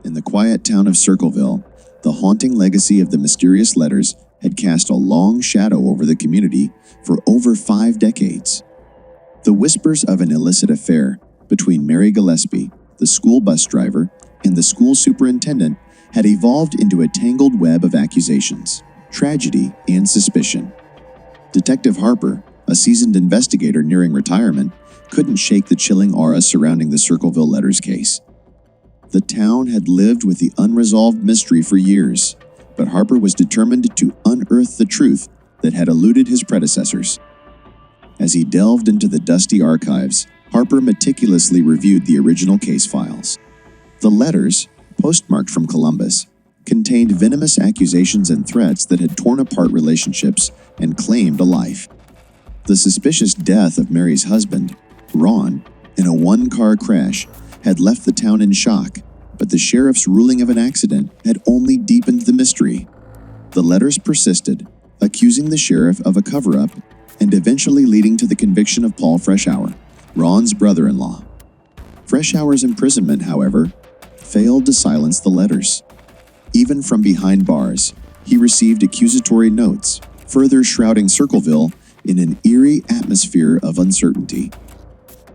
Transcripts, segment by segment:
In the quiet town of Circleville, the haunting legacy of the mysterious letters had cast a long shadow over the community for over 5 decades. The whispers of an illicit affair between Mary Gillespie, the school bus driver, and the school superintendent had evolved into a tangled web of accusations, tragedy, and suspicion. Detective Harper, a seasoned investigator nearing retirement, couldn't shake the chilling aura surrounding the Circleville Letters case. The town had lived with the unresolved mystery for years, but Harper was determined to unearth the truth that had eluded his predecessors. As he delved into the dusty archives, Harper meticulously reviewed the original case files. The letters, postmarked from Columbus, contained venomous accusations and threats that had torn apart relationships and claimed a life. The suspicious death of Mary's husband, Ron, in a one-car crash, had left the town in shock, but the sheriff's ruling of an accident had only deepened the mystery. The letters persisted, accusing the sheriff of a cover-up and eventually leading to the conviction of Paul Freshour, Ron's brother-in-law. Freshour's imprisonment, however, failed to silence the letters. Even from behind bars, he received accusatory notes, further shrouding Circleville in an eerie atmosphere of uncertainty.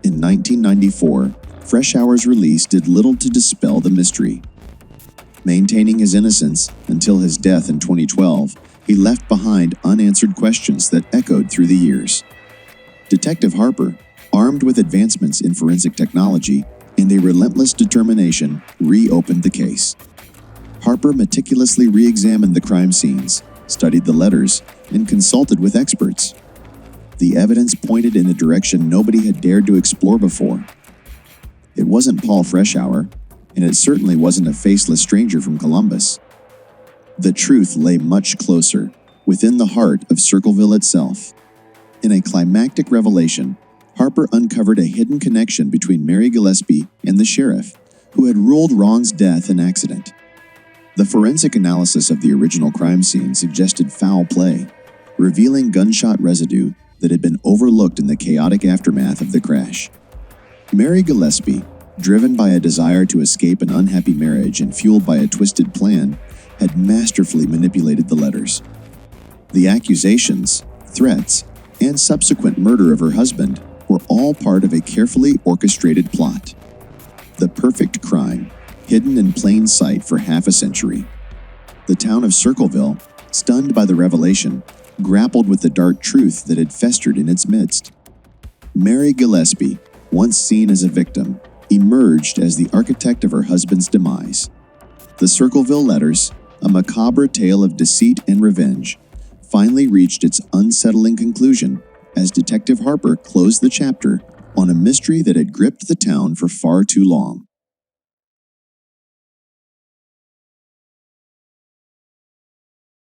In 1994, Freshour's release did little to dispel the mystery. Maintaining his innocence until his death in 2012, he left behind unanswered questions that echoed through the years. Detective Harper, armed with advancements in forensic technology and a relentless determination, reopened the case. Harper meticulously re-examined the crime scenes, studied the letters, and consulted with experts. The evidence pointed in a direction nobody had dared to explore before. It wasn't Paul Freshour, and it certainly wasn't a faceless stranger from Columbus. The truth lay much closer, within the heart of Circleville itself. In a climactic revelation, Harper uncovered a hidden connection between Mary Gillespie and the sheriff, who had ruled Ron's death an accident. The forensic analysis of the original crime scene suggested foul play, revealing gunshot residue that had been overlooked in the chaotic aftermath of the crash. Mary Gillespie, driven by a desire to escape an unhappy marriage and fueled by a twisted plan, had masterfully manipulated the letters. The accusations, threats, and subsequent murder of her husband were all part of a carefully orchestrated plot. The perfect crime, hidden in plain sight for half a century. The town of Circleville, stunned by the revelation, grappled with the dark truth that had festered in its midst. Mary Gillespie, once seen as a victim, emerged as the architect of her husband's demise. The Circleville Letters, a macabre tale of deceit and revenge, finally reached its unsettling conclusion as Detective Harper closed the chapter on a mystery that had gripped the town for far too long.